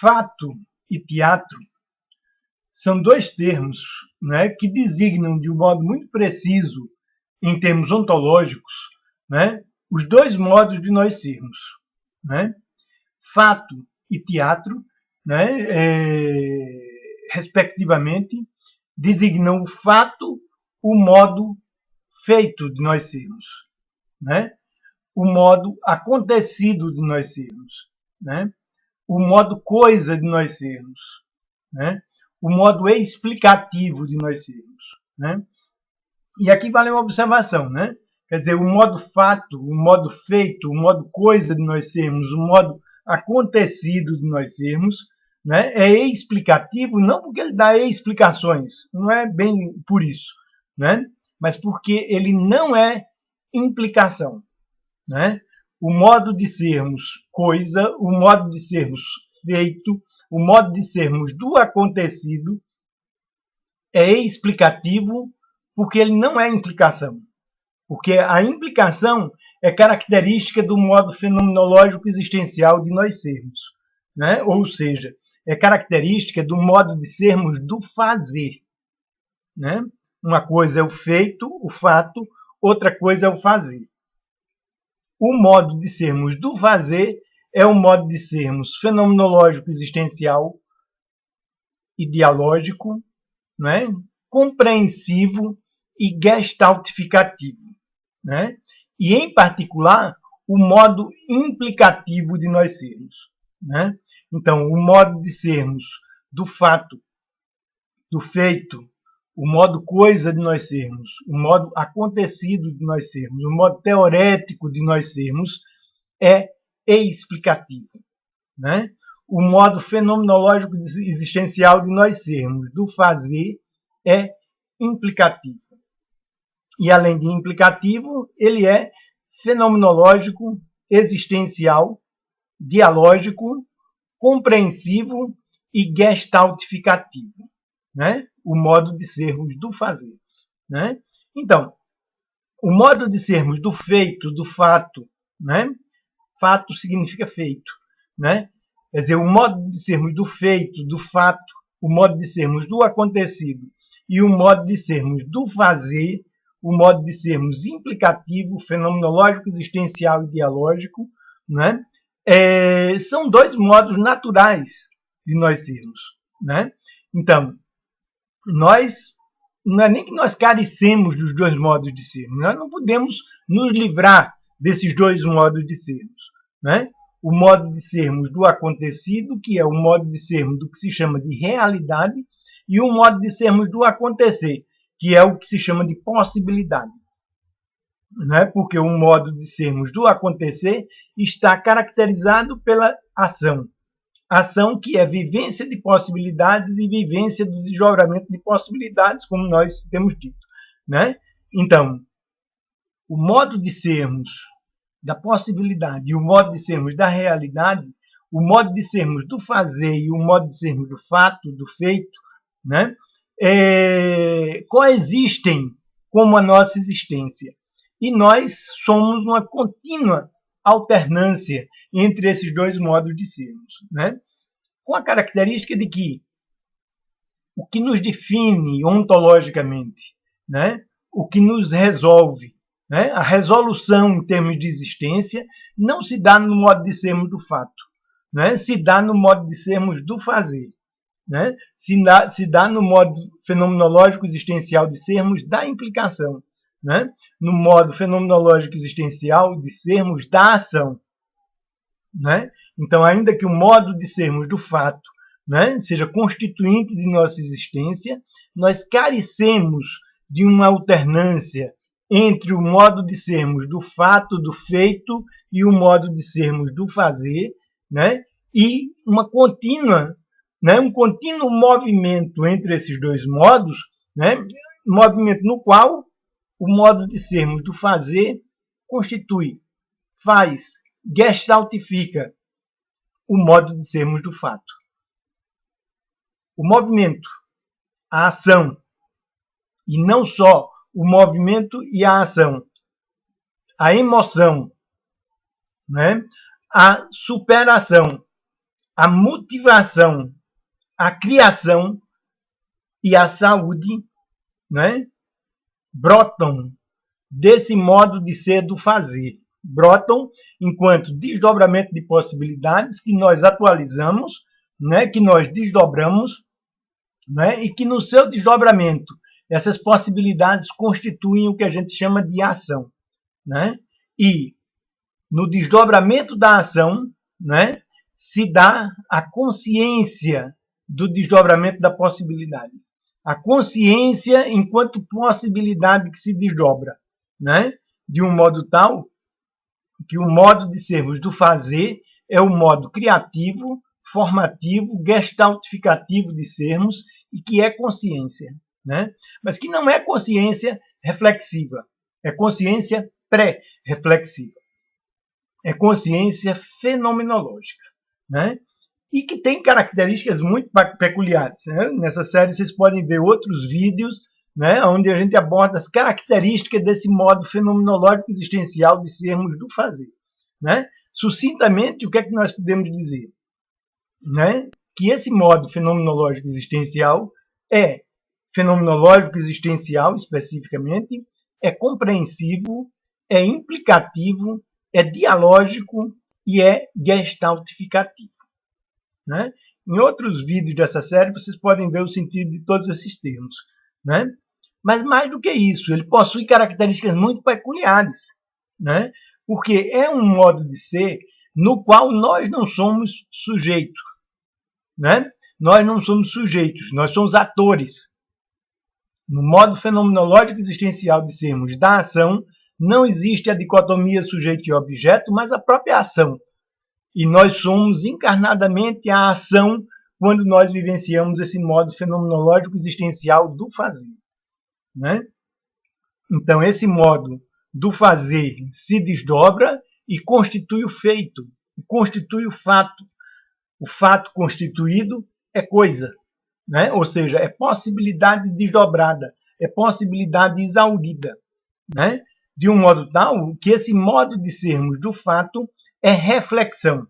fato e teatro são dois termos, né, que designam de um modo muito preciso, em termos ontológicos, né, os dois modos de nós sermos. Né? Fato e teatro, né, respectivamente, designam o fato, o modo feito de nós sermos, né? O modo acontecido de nós sermos, né? O modo coisa de nós sermos, né? O modo explicativo de nós sermos, né? E aqui vale uma observação, né? Quer dizer, o modo fato, o modo feito, o modo coisa de nós sermos, o modo acontecido de nós sermos, né? É explicativo, não porque ele dá explicações, não é bem por isso, né? Mas porque ele não é implicação, né? O modo de sermos coisa, o modo de sermos feito, o modo de sermos do acontecido é explicativo porque ele não é implicação. Porque a implicação é característica do modo fenomenológico existencial de nós sermos, né? Ou seja, é característica do modo de sermos do fazer, né? Uma coisa é o feito, o fato, outra coisa é o fazer. O modo de sermos do fazer é o modo de sermos fenomenológico existencial e dialógico, né? Compreensivo e gestaltificativo, né? E, em particular, o modo implicativo de nós sermos, né? Então, o modo de sermos do fato, do feito, o modo coisa de nós sermos, o modo acontecido de nós sermos, o modo teorético de nós sermos é explicativo, né? O modo fenomenológico existencial de nós sermos, do fazer, é implicativo. E, além de implicativo, ele é fenomenológico, existencial, dialógico, compreensivo e gestaltificativo, né? O modo de sermos do fazer, né? Então, o modo de sermos do feito, do fato, né? Fato significa feito, né? Quer dizer, o modo de sermos do feito, do fato, o modo de sermos do acontecido e o modo de sermos do fazer, o modo de sermos implicativo, fenomenológico, existencial e dialógico, né? São dois modos naturais de nós sermos, né? Então, nós não é nem que nós carecemos dos dois modos de sermos, nós não podemos nos livrar desses dois modos de sermos, né? O modo de sermos do acontecido, que é o modo de sermos do que se chama de realidade, e o modo de sermos do acontecer, que é o que se chama de possibilidade, né? Porque o modo de sermos do acontecer está caracterizado pela ação. Ação que é vivência de possibilidades e vivência do desdobramento de possibilidades, como nós temos dito, né? Então, o modo de sermos da possibilidade e o modo de sermos da realidade, o modo de sermos do fazer e o modo de sermos do fato, do feito, né? Coexistem como a nossa existência. E nós somos uma contínua alternância entre esses dois modos de sermos, né? Com a característica de que o que nos define ontologicamente, né? O que nos resolve, né? A resolução em termos de existência não se dá no modo de sermos do fato, né? Se dá no modo de sermos do fazer, né? Se dá no modo fenomenológico existencial de sermos da implicação, né? No modo fenomenológico existencial de sermos da ação, né? Então, ainda que o modo de sermos do fato, né, seja constituinte de nossa existência, nós carecemos de uma alternância entre o modo de sermos do fato, do feito, e o modo de sermos do fazer, né? E uma contínua, né, um contínuo movimento entre esses dois modos, né? Movimento no qual o modo de sermos do fazer constitui, faz, gestaltifica o modo de sermos do fato. O movimento, a ação, e não só o movimento e a ação, a emoção, né? A superação, a motivação, a criação e a saúde, né, brotam desse modo de ser do fazer. Brotam enquanto desdobramento de possibilidades que nós atualizamos, né, que nós desdobramos, né, e que no seu desdobramento essas possibilidades constituem o que a gente chama de ação. Né? E no desdobramento da ação, né, se dá a consciência do desdobramento da possibilidade. A consciência enquanto possibilidade que se desdobra, né, de um modo tal que o modo de sermos do fazer é o modo criativo, formativo, gestaltificativo de sermos e que é consciência. Né? Mas que não é consciência reflexiva, é consciência pré-reflexiva. É consciência fenomenológica, né? E que tem características muito peculiares. Né? Nessa série vocês podem ver outros vídeos, né, onde a gente aborda as características desse modo fenomenológico existencial de sermos do fazer. Né? Sucintamente, o que é que nós podemos dizer? Né? Que esse modo fenomenológico existencial é fenomenológico existencial, especificamente, é compreensivo, é implicativo, é dialógico e é gestaltificativo. Né? Em outros vídeos dessa série, vocês podem ver o sentido de todos esses termos. Né? Mas mais do que isso, ele possui características muito peculiares. Né? Porque é um modo de ser no qual nós não somos sujeitos. Né? Nós não somos sujeitos, nós somos atores. No modo fenomenológico existencial de sermos da ação, não existe a dicotomia sujeito e objeto, mas a própria ação. E nós somos encarnadamente a ação quando nós vivenciamos esse modo fenomenológico existencial do fazer. Né? Então, esse modo do fazer se desdobra e constitui o feito, constitui o fato. O fato constituído é coisa. Né? Ou seja, é possibilidade desdobrada, é possibilidade exaurida, né? De um modo tal que esse modo de sermos do fato é reflexão.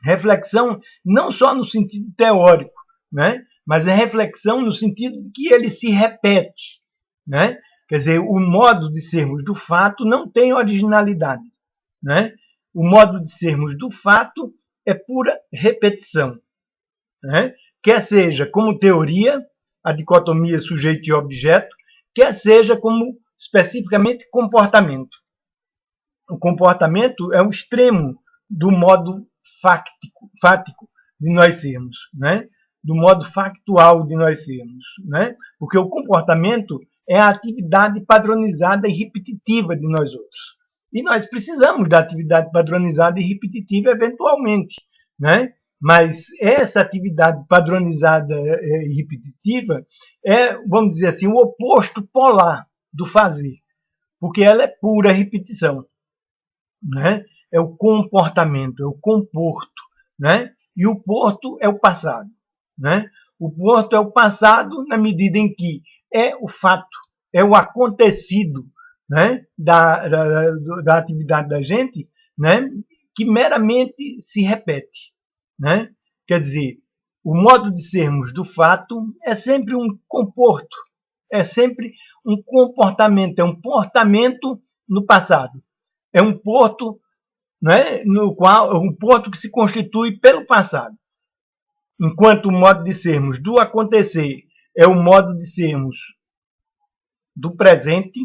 Reflexão não só no sentido teórico, né? Mas é reflexão no sentido de que ele se repete. Né? Quer dizer, o modo de sermos do fato não tem originalidade. Né? O modo de sermos do fato é pura repetição. Né? Quer seja como teoria, a dicotomia sujeito e objeto, quer seja como especificamente comportamento. O comportamento é o extremo do modo fático de nós sermos, né? Do modo factual de nós sermos. Né? Porque o comportamento é a atividade padronizada e repetitiva de nós outros. E nós precisamos da atividade padronizada e repetitiva eventualmente. Né? Mas essa atividade padronizada e repetitiva é, vamos dizer assim, o oposto polar do fazer, porque ela é pura repetição. Né? É o comportamento, é o comporto. Né? E o porto é o passado. Né? O porto é o passado na medida em que é o fato, é o acontecido, né, da atividade da gente, né, que meramente se repete. Né? Quer dizer, o modo de sermos do fato é sempre um comporto, é sempre um comportamento, é um portamento no passado. É um porto, né, no qual, um porto que se constitui pelo passado. Enquanto o modo de sermos do acontecer é o modo de sermos do presente,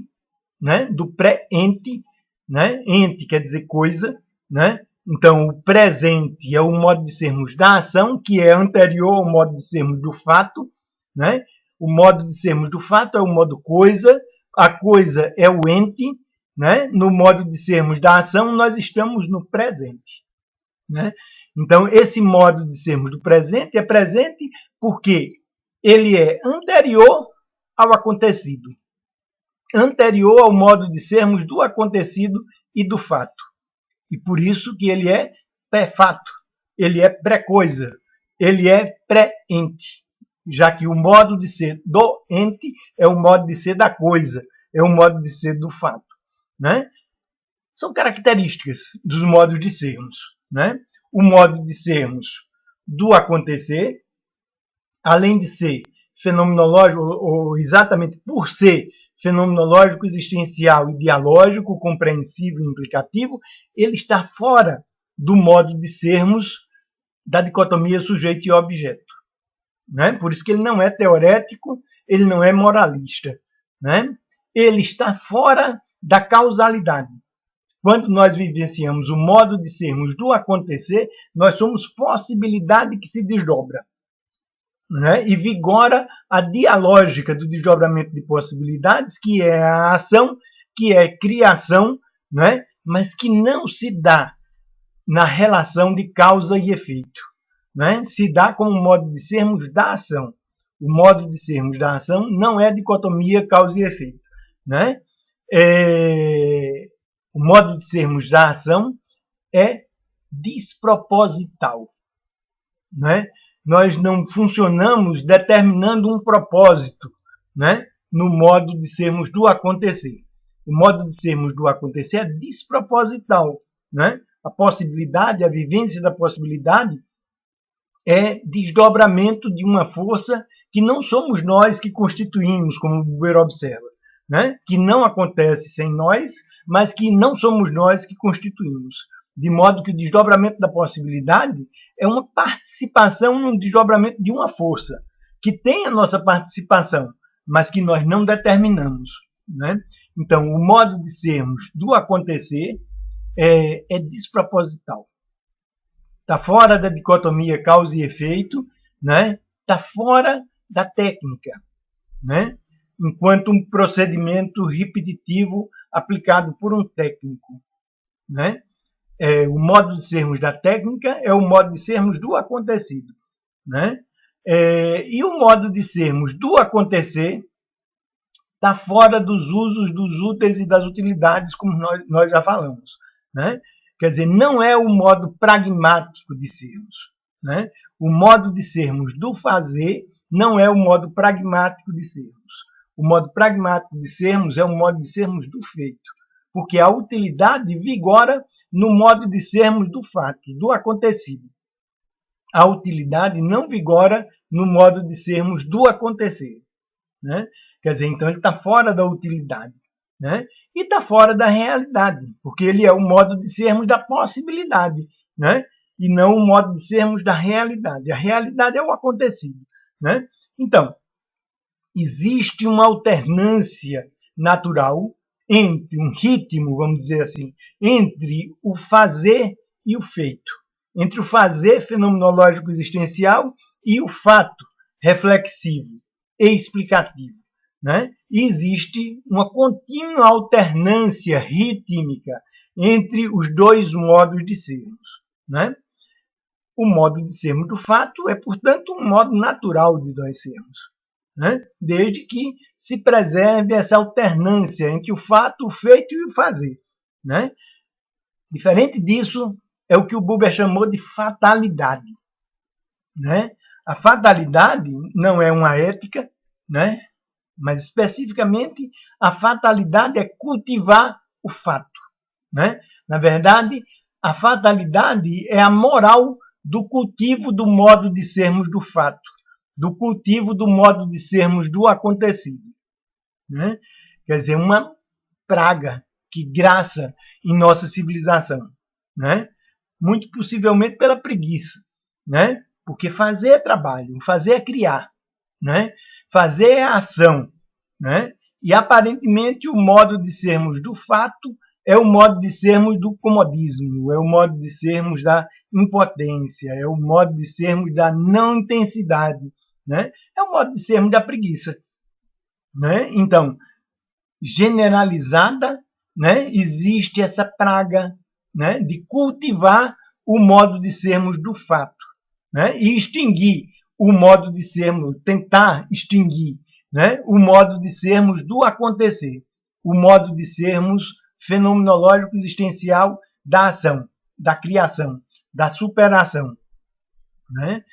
né, do pré-ente, né? Ente quer dizer coisa, né? Então, o presente é o modo de sermos da ação, que é anterior ao modo de sermos do fato. Né? O modo de sermos do fato é o modo coisa, a coisa é o ente. Né? No modo de sermos da ação, nós estamos no presente. Né? Então, esse modo de sermos do presente é presente porque ele é anterior ao acontecido. Anterior ao modo de sermos do acontecido e do fato. E por isso que ele é pré-fato, ele é pré-coisa, ele é pré-ente. Já que o modo de ser do ente é o modo de ser da coisa, é o modo de ser do fato. Né? São características dos modos de sermos. Né? O modo de sermos do acontecer, além de ser fenomenológico, ou exatamente por ser fenomenológico, existencial e dialógico, compreensivo e implicativo, ele está fora do modo de sermos da dicotomia sujeito e objeto. Né? Por isso que ele não é teorético, ele não é moralista. Né? Ele está fora da causalidade. Quando nós vivenciamos o modo de sermos do acontecer, nós somos possibilidade que se desdobra. Né? E vigora a dialógica do desdobramento de possibilidades, que é a ação, que é criação, né? Mas que não se dá na relação de causa e efeito. Né? Se dá como modo de sermos da ação. O modo de sermos da ação não é dicotomia causa e efeito. Né? O modo de sermos da ação é desproposital. Né? Nós não funcionamos determinando um propósito, né? No modo de sermos do acontecer. O modo de sermos do acontecer é desproposital. Né? A possibilidade, a vivência da possibilidade é desdobramento de uma força que não somos nós que constituímos, como o Buber observa. Né? Que não acontece sem nós, mas que não somos nós que constituímos. De modo que o desdobramento da possibilidade é uma participação no desdobramento de uma força, que tem a nossa participação, mas que nós não determinamos. Né? Então, o modo de sermos do acontecer é desproposital. Está fora da dicotomia causa e efeito, né? Está fora da técnica, né? Enquanto um procedimento repetitivo aplicado por um técnico. Né? O modo de sermos da técnica é o modo de sermos do acontecido. Né? E o modo de sermos do acontecer está fora dos usos, dos úteis e das utilidades, como nós já falamos. Né? Quer dizer, não é o modo pragmático de sermos. Né? O modo de sermos do fazer não é o modo pragmático de sermos. O modo pragmático de sermos é o modo de sermos do feito. Porque a utilidade vigora no modo de sermos do fato, do acontecido. A utilidade não vigora no modo de sermos do acontecer. Né? Quer dizer, então ele está fora da utilidade. Né? E está fora da realidade, porque ele é o modo de sermos da possibilidade, né? E não o modo de sermos da realidade. A realidade é o acontecido. Né? Então, existe uma alternância natural entre um ritmo, vamos dizer assim, entre o fazer e o feito, entre o fazer fenomenológico existencial e o fato reflexivo e explicativo. Né? E existe uma contínua alternância rítmica entre os dois modos de sermos. Né? O modo de sermos do fato é, portanto, um modo natural de nós sermos. Né? Desde que se preserve essa alternância entre o fato, o feito e o fazer. Né? Diferente disso, é o que o Buber chamou de fatalidade. Né? A fatalidade não é uma ética, né? Mas especificamente a fatalidade é cultivar o fato. Né? Na verdade, a fatalidade é a moral do cultivo do modo de sermos do fato, do cultivo do modo de sermos do acontecido. Né? Quer dizer, uma praga que graça em nossa civilização. Né? Muito possivelmente pela preguiça. Né? Porque fazer é trabalho, fazer é criar. Né? Fazer é ação. Né? E aparentemente o modo de sermos do fato é o modo de sermos do comodismo, é o modo de sermos da impotência, é o modo de sermos da não intensidade, né? É o modo de sermos da preguiça. Né? Então, generalizada, né? Existe essa praga, né? De cultivar o modo de sermos do fato, né? E extinguir o modo de sermos, tentar extinguir, né? O modo de sermos do acontecer, o modo de sermos fenomenológico existencial da ação, da criação, da superação. Né?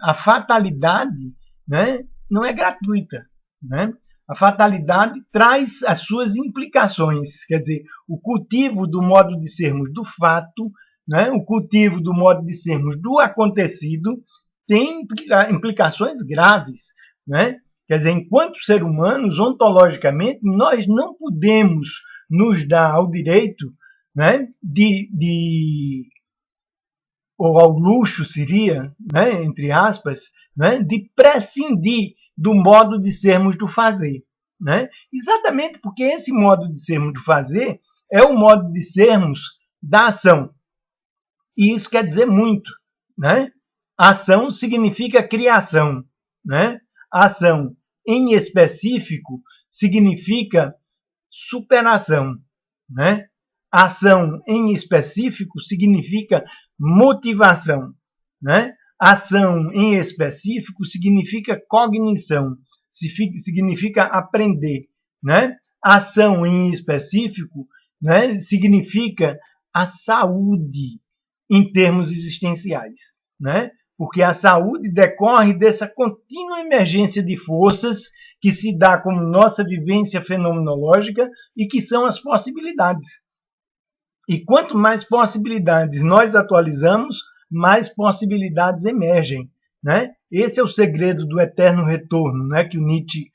A fatalidade, né, não é gratuita. Né? A fatalidade traz as suas implicações. Quer dizer, o cultivo do modo de sermos do fato né, o cultivo do modo de sermos do acontecido tem implicações graves, né? Quer dizer, enquanto ser humanos, ontologicamente, nós não podemos nos dar ao direito, né, ou ao luxo seria, né, entre aspas, né, de prescindir do modo de sermos do fazer. Né? Exatamente porque esse modo de sermos do fazer é o modo de sermos da ação. E isso quer dizer muito. Né? Ação significa criação. Né? Ação, em específico, significa superação. Né? Ação, em específico, significa motivação. Né? Ação, em específico, significa cognição, significa aprender. Né? Ação, em específico, né, significa a saúde em termos existenciais. Né? Porque a saúde decorre dessa contínua emergência de forças que se dá como nossa vivência fenomenológica e que são as possibilidades. E quanto mais possibilidades nós atualizamos, mais possibilidades emergem. Né? Esse é o segredo do eterno retorno, né, que o Nietzsche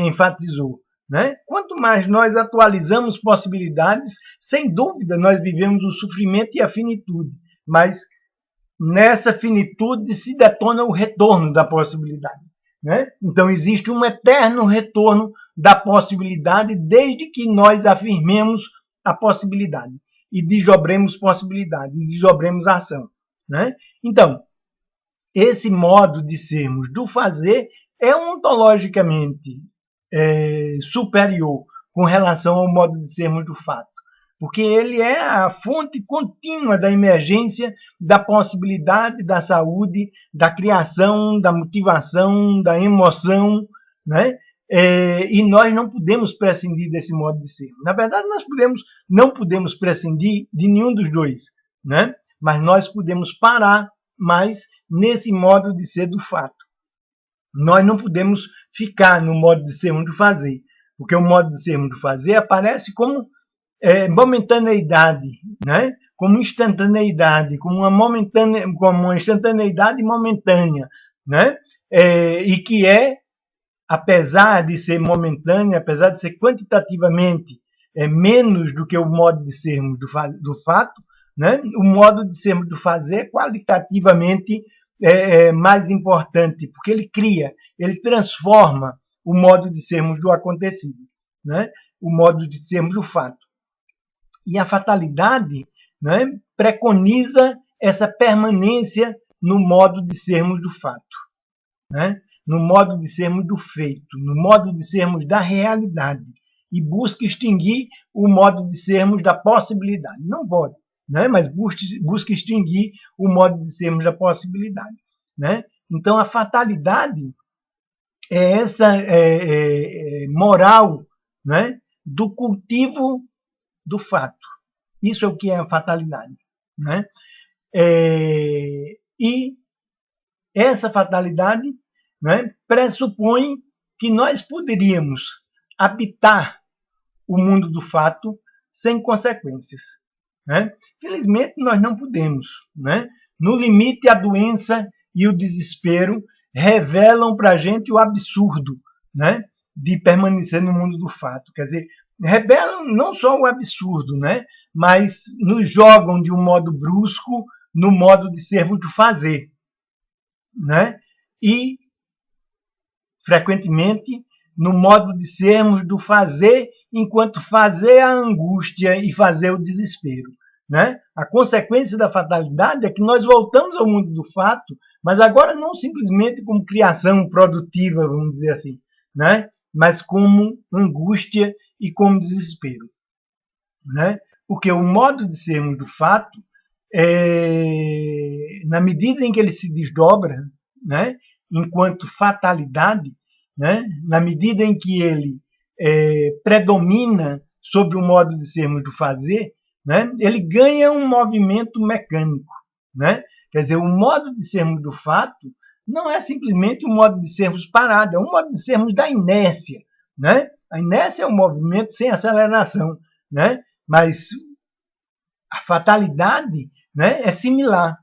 enfatizou. Né? Quanto mais nós atualizamos possibilidades, sem dúvida nós vivemos o sofrimento e a finitude, mas nessa finitude se detona o retorno da possibilidade. Né? Então existe um eterno retorno da possibilidade desde que nós afirmemos a possibilidade e desdobremos possibilidade, e desdobremos a ação. Né? Então, esse modo de sermos do fazer é ontologicamente superior com relação ao modo de sermos do fato, porque ele é a fonte contínua da emergência, da possibilidade, da saúde, da criação, da motivação, da emoção, né? E nós não podemos prescindir desse modo de ser. Na verdade, nós não podemos prescindir de nenhum dos dois, né? Mas nós podemos parar mais nesse modo de ser do fato. Nós não podemos ficar no modo de sermos do fazer, porque o modo de sermos do fazer aparece como momentaneidade, né? Como instantaneidade, como uma instantaneidade momentânea, né? E que apesar de ser momentânea, apesar de ser quantitativamente menos do que o modo de sermos do fato, né? O modo de sermos do fazer é qualitativamente mais importante, porque ele transforma o modo de sermos do acontecido, né? O modo de sermos do fato. E a fatalidade, né, preconiza essa permanência no modo de sermos do fato, né? No modo de sermos do feito, no modo de sermos da realidade, e busca extinguir o modo de sermos da possibilidade. Não pode, né? Mas busca extinguir o modo de sermos da possibilidade. Né? Então, a fatalidade é essa moral, né, do cultivo do fato. Isso é o que é a fatalidade. Né? E essa fatalidade, né, pressupõe que nós poderíamos habitar o mundo do fato sem consequências. Né? Felizmente, nós não podemos. Né? No limite, a doença e o desespero revelam para a gente o absurdo, né, de permanecer no mundo do fato. Quer dizer, revelam não só o absurdo, né, mas nos jogam de um modo brusco no modo de sermos do fazer. Né? E, frequentemente, no modo de sermos do fazer, enquanto fazer a angústia e fazer o desespero. Né? A consequência da fatalidade é que nós voltamos ao mundo do fato, mas agora não simplesmente como criação produtiva, vamos dizer assim, né? Mas como angústia e como desespero. Né? Porque o modo de sermos do fato, na medida em que ele se desdobra, né, enquanto fatalidade, né, na medida em que ele predomina sobre o modo de sermos do fazer, né, ele ganha um movimento mecânico. Né? Quer dizer, o modo de sermos do fato não é simplesmente um modo de sermos parado, é um modo de sermos da inércia. Né? A inércia é um movimento sem aceleração, né? Mas a fatalidade né, é similar.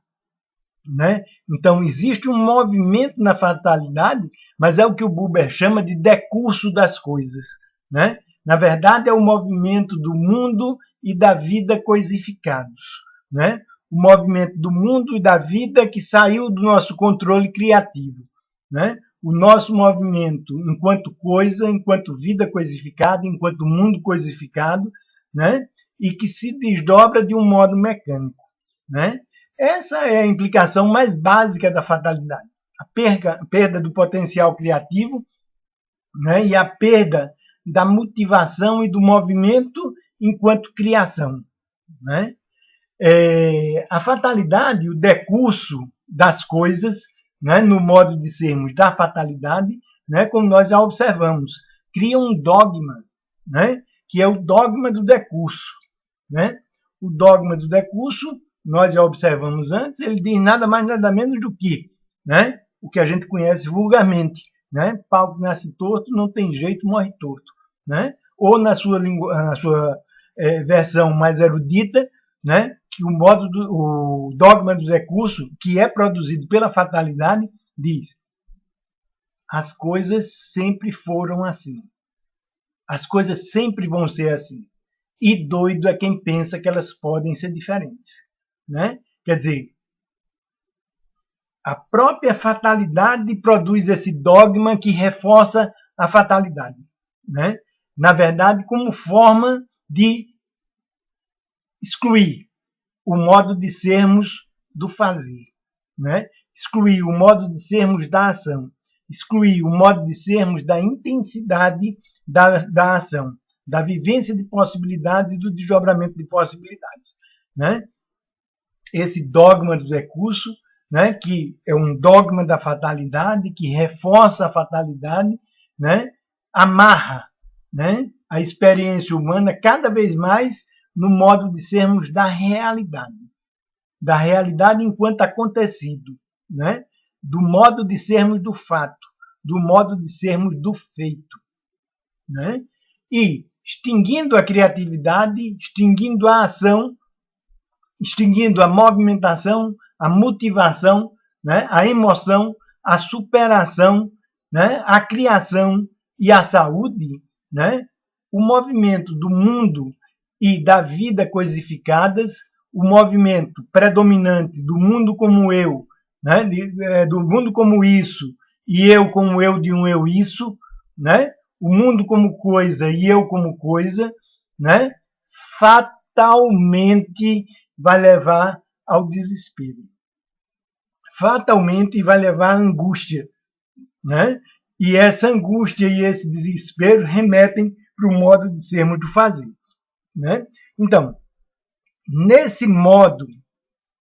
Né? Então, existe um movimento na fatalidade, mas é o que o Buber chama de decurso das coisas. Né? Na verdade, é o movimento do mundo e da vida coisificados. Né? O movimento do mundo e da vida que saiu do nosso controle criativo. Né? O nosso movimento enquanto coisa, enquanto vida coisificada, enquanto mundo coisificado, né? E que se desdobra de um modo mecânico. Né? Essa é a implicação mais básica da fatalidade. A perda do potencial criativo, né? E a perda da motivação e do movimento enquanto criação. Né? A fatalidade, o decurso das coisas, né, no modo de sermos da fatalidade, né, como nós já observamos, cria um dogma, né, que é o dogma do decurso. Né? O dogma do decurso, nós já observamos antes, ele diz nada mais nada menos do que, né, o que a gente conhece vulgarmente. Né? Pau que nasce torto, não tem jeito, morre torto. Né? Ou na sua versão mais erudita, né, que o dogma do decurso, que é produzido pela fatalidade, diz: as coisas sempre foram assim. As coisas sempre vão ser assim. E doido é quem pensa que elas podem ser diferentes. Né? Quer dizer, a própria fatalidade produz esse dogma que reforça a fatalidade. Né? Na verdade, como forma de excluir o modo de sermos do fazer, né? Excluir o modo de sermos da ação, excluir o modo de sermos da intensidade da ação, da vivência de possibilidades e do desdobramento de possibilidades. Né? Esse dogma do decurso, né, que é um dogma da fatalidade, que reforça a fatalidade, né, amarra, né, a experiência humana cada vez mais no modo de sermos da realidade enquanto acontecido, né? Do modo de sermos do fato, do modo de sermos do feito. Né? E extinguindo a criatividade, extinguindo a ação, extinguindo a movimentação, a motivação, né? A emoção, a superação, né? A criação e a saúde, né? O movimento do mundo e da vida coisificadas, o movimento predominante do mundo como eu, né? Do mundo como isso, e eu como eu de um eu isso, né? O mundo como coisa e eu como coisa, né? Fatalmente vai levar ao desespero. Fatalmente vai levar à angústia. Né? E essa angústia e esse desespero remetem para o modo de sermos do fazer. Né? Então, nesse modo,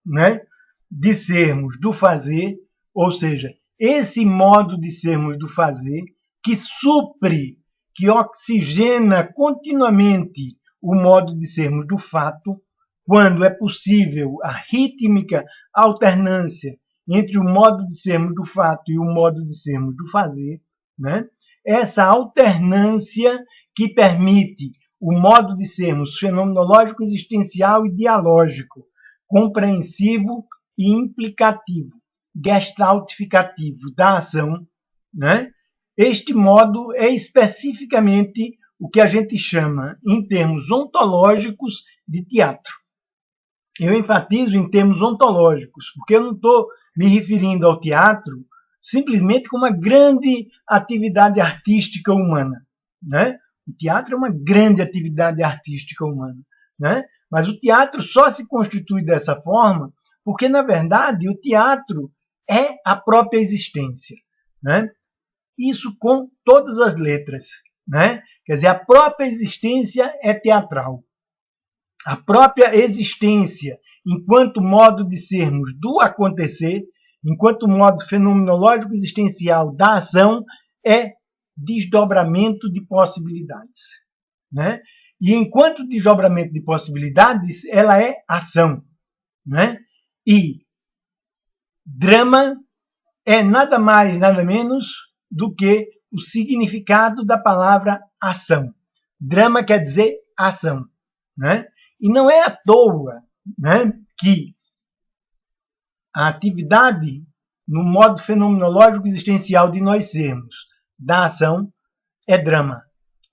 né, de sermos do fazer, ou seja, esse modo de sermos do fazer que supre, que oxigena continuamente o modo de sermos do fato, quando é possível a rítmica alternância entre o modo de sermos do fato e o modo de sermos do fazer, né? Essa alternância que permite o modo de sermos fenomenológico, existencial e dialógico, compreensivo e implicativo, gestaltificativo da ação, né? Este modo é especificamente o que a gente chama, em termos ontológicos, de teatro. Eu enfatizo em termos ontológicos, porque eu não estou me referindo ao teatro simplesmente como uma grande atividade artística humana. Né? O teatro é uma grande atividade artística humana. Né? Mas o teatro só se constitui dessa forma porque, na verdade, o teatro é a própria existência. Né? Isso com todas as letras. Né? Quer dizer, a própria existência é teatral. A própria existência, enquanto modo de sermos do acontecer, enquanto modo fenomenológico existencial da ação, é desdobramento de possibilidades. Né? E enquanto desdobramento de possibilidades, ela é ação. Né? E drama é nada mais, nada menos do que o significado da palavra ação. Drama quer dizer ação. Né? E não é à toa, né, que A atividade no modo fenomenológico existencial de nós sermos da ação é drama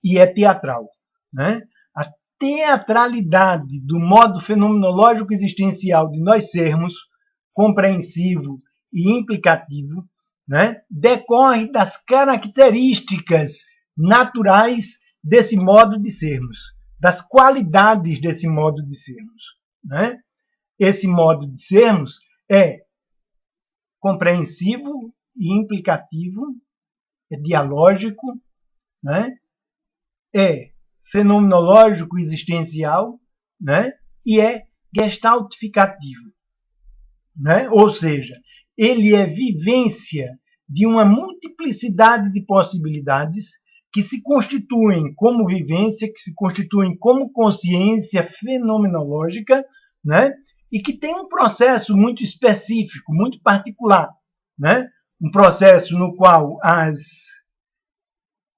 e é teatral, né? A teatralidade do modo fenomenológico existencial de nós sermos compreensivo e implicativo, né, decorre das características naturais desse modo de sermos, das qualidades desse modo de sermos, né? Esse modo de sermos é compreensivo e implicativo, é dialógico, né? É fenomenológico existencial, né? E é gestaltificativo, né? Ou seja, ele é vivência de uma multiplicidade de possibilidades que se constituem como vivência, que se constituem como consciência fenomenológica, né? E que tem um processo muito específico, muito particular, né? Um processo no qual as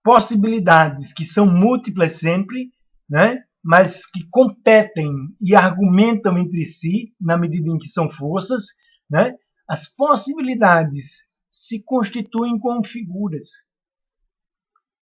possibilidades, que são múltiplas sempre, né? Mas que competem e argumentam entre si, na medida em que são forças, né? As possibilidades se constituem como figuras.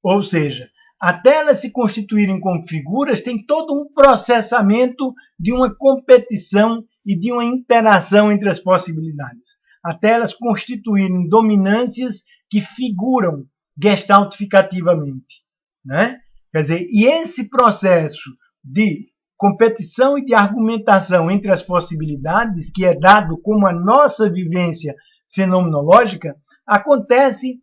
Ou seja, até elas se constituírem como figuras, tem todo um processamento de uma competição e de uma interação entre as possibilidades. Até elas constituírem dominâncias que figuram gestaltificativamente, né? Quer dizer, e esse processo de competição e de argumentação entre as possibilidades, que é dado como a nossa vivência fenomenológica, acontece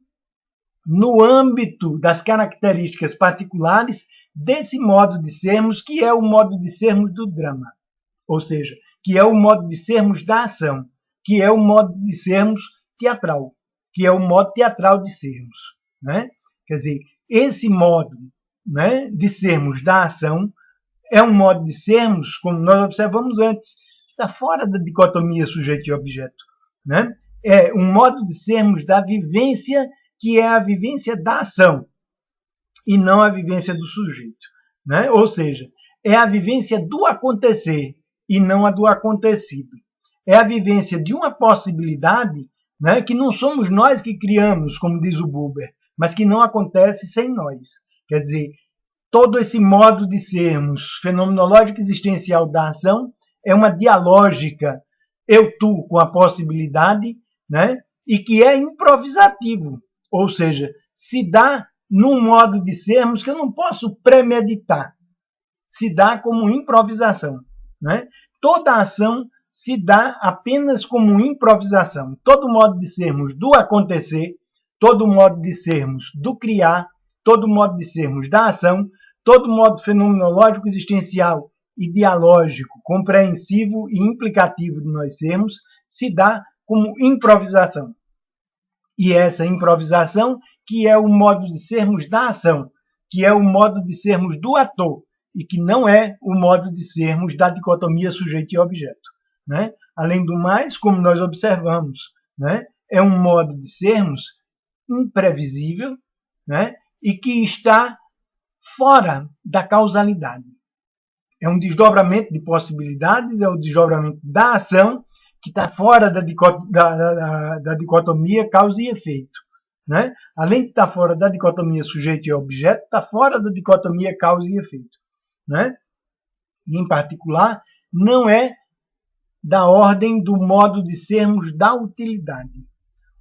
no âmbito das características particulares desse modo de sermos, que é o modo de sermos do drama, ou seja, que é o modo de sermos da ação, que é o modo de sermos teatral, que é o modo teatral de sermos, né? Quer dizer, esse modo, né, de sermos da ação é um modo de sermos, como nós observamos antes, está fora da dicotomia sujeito e objeto, né? É um modo de sermos da vivência, que é a vivência da ação e não a vivência do sujeito, né? Ou seja, é a vivência do acontecer e não a do acontecido. É a vivência de uma possibilidade, né, que não somos nós que criamos, como diz o Buber, mas que não acontece sem nós. Quer dizer, todo esse modo de sermos fenomenológico existencial da ação é uma dialógica eu-tu com a possibilidade, né, e que é improvisativo. Ou seja, se dá num modo de sermos que eu não posso premeditar. Se dá como improvisação, né? Toda ação se dá apenas como improvisação. Todo modo de sermos do acontecer, todo modo de sermos do criar, todo modo de sermos da ação, todo modo fenomenológico existencial e dialógico, compreensivo e implicativo de nós sermos, se dá como improvisação. E essa improvisação que é o modo de sermos da ação, que é o modo de sermos do ator, e que não é o modo de sermos da dicotomia sujeito e objeto, né? Além do mais, como nós observamos, né, é um modo de sermos imprevisível, né, e que está fora da causalidade. É um desdobramento de possibilidades, é o desdobramento da ação, que está fora da dicotomia causa e efeito, né? Além de estar fora da dicotomia sujeito e objeto, está fora da dicotomia causa e efeito, né? E, em particular, não é da ordem do modo de sermos da utilidade.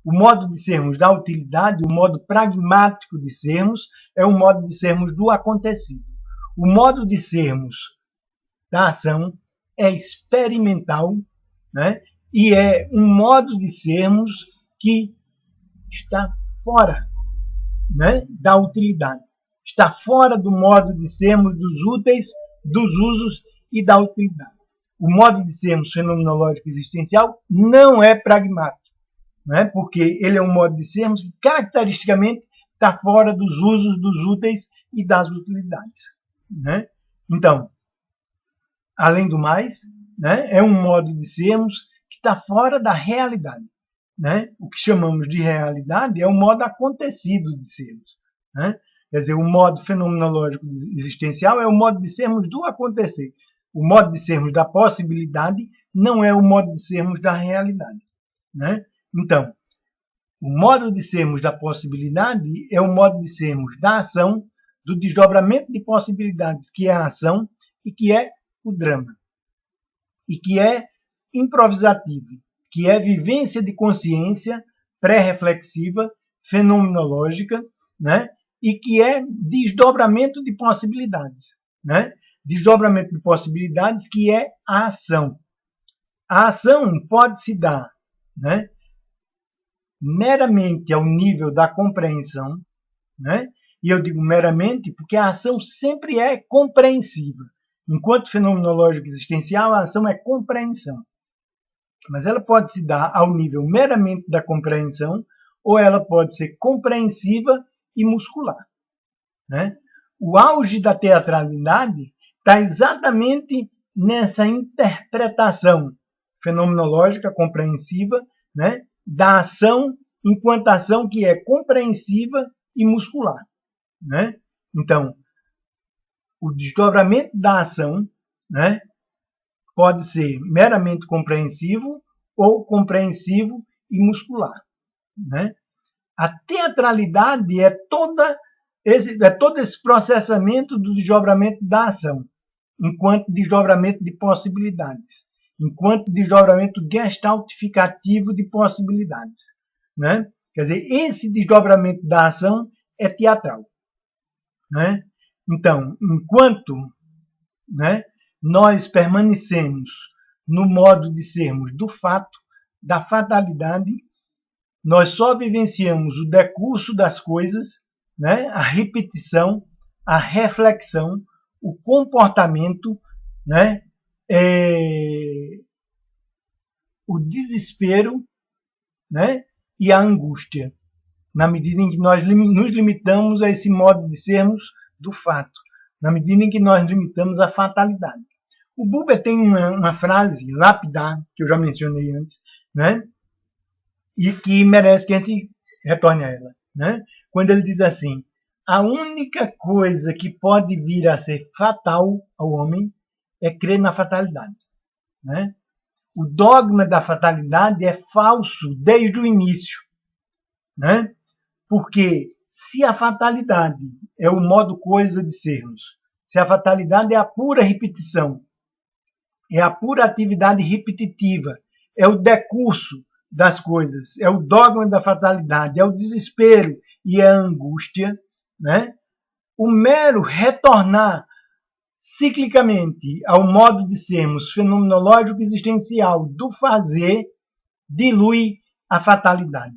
O modo de sermos da utilidade, o modo pragmático de sermos, é o modo de sermos do acontecido. O modo de sermos da ação é experimental, né? E é um modo de sermos que está fora, né, da utilidade. Está fora do modo de sermos dos úteis, dos usos e da utilidade. O modo de sermos fenomenológico existencial não é pragmático, né, porque ele é um modo de sermos que caracteristicamente está fora dos usos, dos úteis e das utilidades, né? Então, além do mais, né, é um modo de sermos que está fora da realidade, né? O que chamamos de realidade é o modo acontecido de sermos, né? Quer dizer, o modo fenomenológico existencial é o modo de sermos do acontecer. O modo de sermos da possibilidade não é o modo de sermos da realidade. né? Então, o modo de sermos da possibilidade é o modo de sermos da ação, do desdobramento de possibilidades, que é a ação, e que é o drama. E que é improvisativo, que é vivência de consciência pré-reflexiva, fenomenológica, né? E que é desdobramento de possibilidades, né? Desdobramento de possibilidades, que é a ação. A ação pode se dar, né, meramente ao nível da compreensão, né? E eu digo meramente porque a ação sempre é compreensiva. Enquanto fenomenológico existencial, a ação é compreensão. Mas ela pode se dar ao nível meramente da compreensão, ou ela pode ser compreensiva e muscular, né? O auge da teatralidade está exatamente nessa interpretação fenomenológica, compreensiva, né, da ação enquanto ação que é compreensiva e muscular, né? Então, o desdobramento da ação, né, pode ser meramente compreensivo ou compreensivo e muscular, né? A teatralidade é todo esse processamento do desdobramento da ação, enquanto desdobramento de possibilidades, enquanto desdobramento gestaltificativo de possibilidades, né? Quer dizer, esse desdobramento da ação é teatral, né? Então, enquanto, né, nós permanecemos no modo de sermos do fato, da fatalidade, nós só vivenciamos o decurso das coisas, né, a repetição, a reflexão, o comportamento, né, o desespero, né, e a angústia, na medida em que nós nos limitamos a esse modo de sermos do fato, na medida em que nós limitamos a fatalidade. O Buber tem uma frase lapidar, que eu já mencionei antes, né, e que merece que a gente retorne a ela, né? Quando ele diz assim: a única coisa que pode vir a ser fatal ao homem é crer na fatalidade, né? O dogma da fatalidade é falso desde o início, né? Porque se a fatalidade é o modo coisa de sermos, se a fatalidade é a pura repetição, é a pura atividade repetitiva, é o decurso das coisas, é o dogma da fatalidade, é o desespero e é a angústia, né? O mero retornar ciclicamente ao modo de sermos fenomenológico existencial do fazer dilui a fatalidade,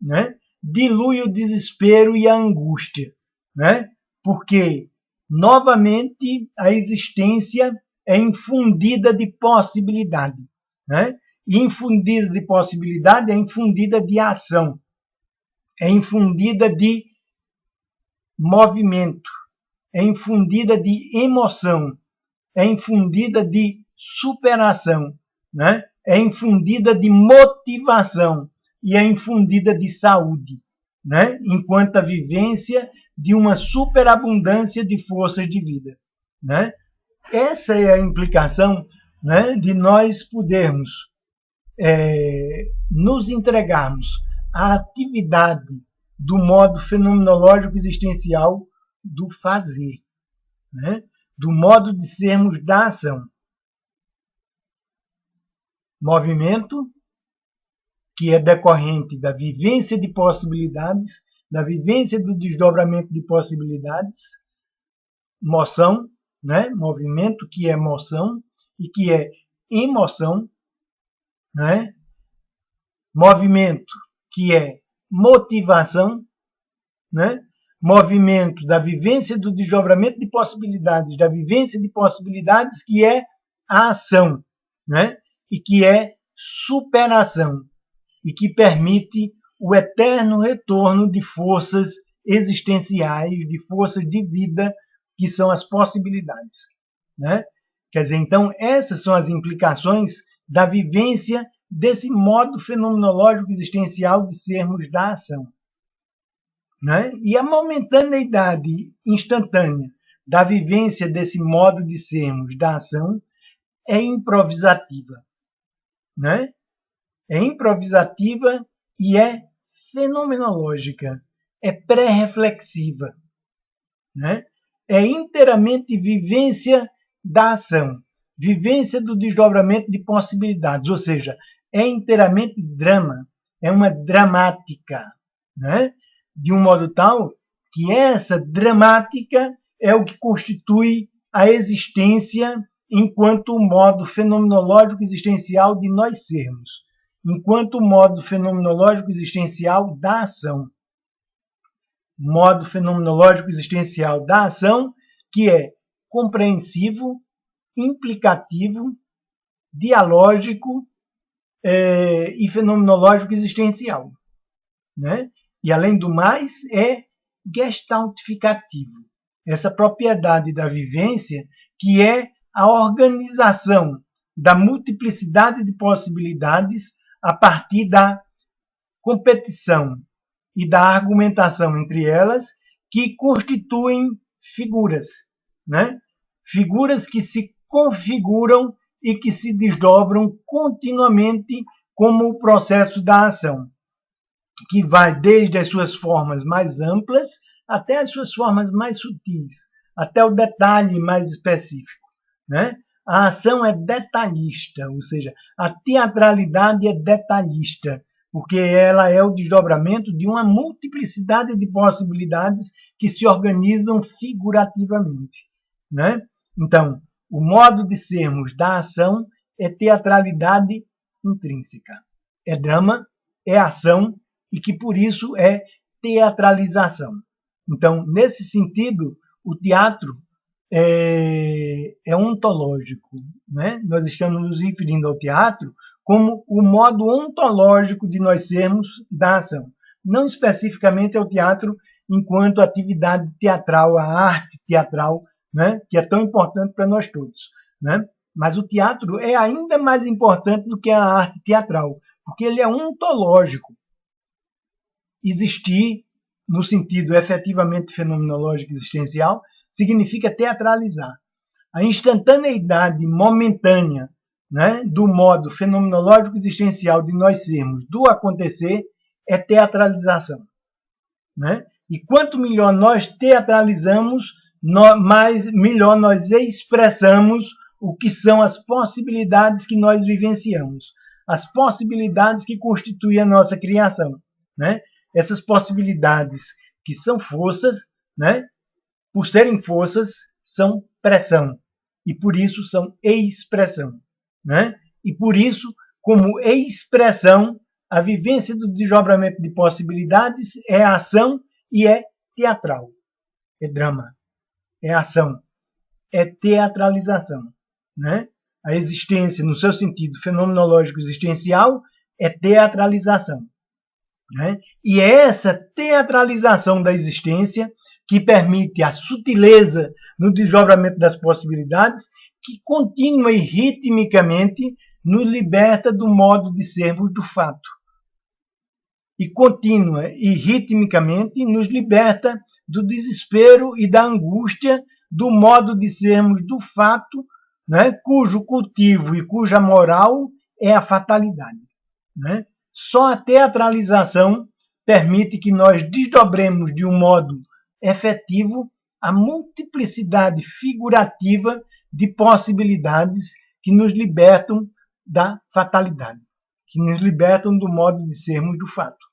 né? Dilui o desespero e a angústia, né? Porque novamente a existência é infundida de possibilidade, né? E infundida de possibilidade é infundida de ação, é infundida de movimento, é infundida de emoção, é infundida de superação, né? É infundida de motivação e é infundida de saúde, né? Enquanto a vivência de uma superabundância de forças de vida, né? Essa é a implicação, né, de nós podermos nos entregarmos à atividade do modo fenomenológico existencial do fazer, né? Do modo de sermos da ação. Movimento que é decorrente da vivência de possibilidades, da vivência do desdobramento de possibilidades, moção, né? Movimento que é moção e que é emoção, né? Movimento que é motivação, né? Movimento da vivência do desdobramento de possibilidades, da vivência de possibilidades que é a ação, né? E que é superação, e que permite o eterno retorno de forças existenciais, de forças de vida, que são as possibilidades, né? Quer dizer, então, essas são as implicações da vivência desse modo fenomenológico existencial de sermos da ação, né? E a momentaneidade instantânea da vivência desse modo de sermos da ação é improvisativa, né? é improvisativa e é fenomenológica, é pré-reflexiva, né? É inteiramente vivência da ação, vivência do desdobramento de possibilidades, ou seja, é inteiramente drama, é uma dramática, né? De um modo tal que essa dramática é o que constitui a existência enquanto modo fenomenológico existencial de nós sermos, enquanto modo fenomenológico existencial da ação. Modo fenomenológico existencial da ação, que é compreensivo, implicativo, dialógico e fenomenológico existencial, né? E, além do mais, é gestaltificativo. Essa propriedade da vivência que é a organização da multiplicidade de possibilidades a partir da competição e da argumentação entre elas, que constituem figuras, né? Figuras que se configuram e que se desdobram continuamente como o processo da ação, que vai desde as suas formas mais amplas até as suas formas mais sutis, até o detalhe mais específico, né? A ação é detalhista, ou seja, a teatralidade é detalhista, porque ela é o desdobramento de uma multiplicidade de possibilidades que se organizam figurativamente, né? Então, o modo de sermos da ação é teatralidade intrínseca, é drama, é ação e que por isso é teatralização. Então, nesse sentido, o teatro é ontológico, né? Nós estamos nos referindo ao teatro como o modo ontológico de nós sermos da ação. Não especificamente ao teatro enquanto atividade teatral, a arte teatral, né? Que é tão importante para nós todos, né? Mas o teatro é ainda mais importante do que a arte teatral, porque ele é ontológico. Existir, no sentido efetivamente fenomenológico existencial, significa teatralizar. A instantaneidade momentânea, né, do modo fenomenológico existencial de nós sermos, do acontecer, é teatralização, né? E quanto melhor nós teatralizamos, melhor nós expressamos o que são as possibilidades que nós vivenciamos, as possibilidades que constituem a nossa criação, né? Essas possibilidades que são forças, né? Por serem forças, são pressão. E por isso são expressão, né? E por isso, como expressão, a vivência do desdobramento de possibilidades é ação e é teatral. É drama, é ação, é teatralização, né? A existência, no seu sentido fenomenológico existencial, é teatralização, né? E é essa teatralização da existência que permite a sutileza no desdobramento das possibilidades, que contínua e ritmicamente nos liberta do modo de sermos do fato. E contínua e ritmicamente nos liberta do desespero e da angústia do modo de sermos do fato, né, cujo cultivo e cuja moral é a fatalidade, né? Só a teatralização permite que nós desdobremos de um modo efetivo a multiplicidade figurativa de possibilidades que nos libertam da fatalidade, que nos libertam do modo de sermos do fato.